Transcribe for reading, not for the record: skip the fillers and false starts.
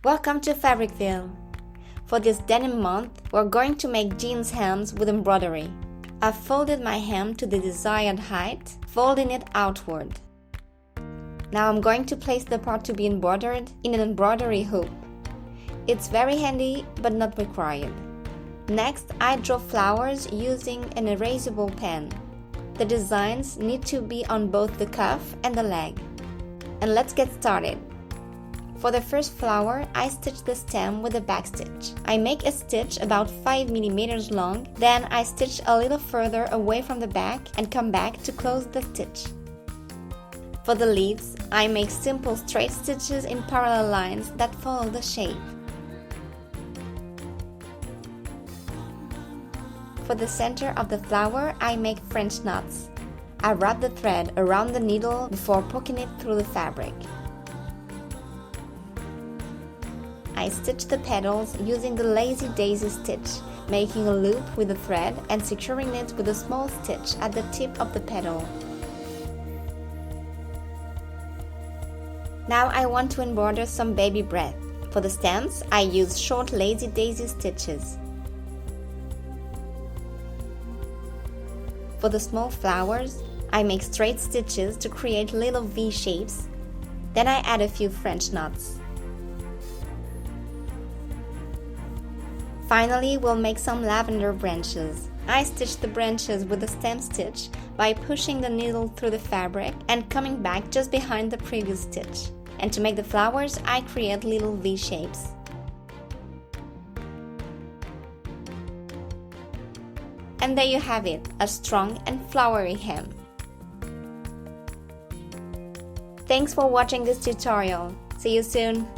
Welcome to Fabricville! For this denim month, we're going to make jeans hems with embroidery. I've folded my hem to the desired height, folding it outward. Now I'm going to place the part to be embroidered in an embroidery hoop. It's very handy but not required. Next, I draw flowers using an erasable pen. The designs need to be on both the cuff and the leg. And let's get started. For the first flower, I stitch the stem with a back stitch. I make a stitch about 5 mm long, then I stitch a little further away from the back and come back to close the stitch. For the leaves, I make simple straight stitches in parallel lines that follow the shape. For the center of the flower, I make French knots. I wrap the thread around the needle before poking it through the fabric. I stitch the petals using the lazy daisy stitch, making a loop with the thread and securing it with a small stitch at the tip of the petal. Now I want to embroider some baby breath. For the stems, I use short lazy daisy stitches. For the small flowers, I make straight stitches to create little V shapes. Then I add a few French knots. Finally, we'll make some lavender branches. I stitch the branches with a stem stitch by pushing the needle through the fabric and coming back just behind the previous stitch. And to make the flowers, I create little V shapes. And there you have it, a strong and flowery hem. Thanks for watching this tutorial. See you soon!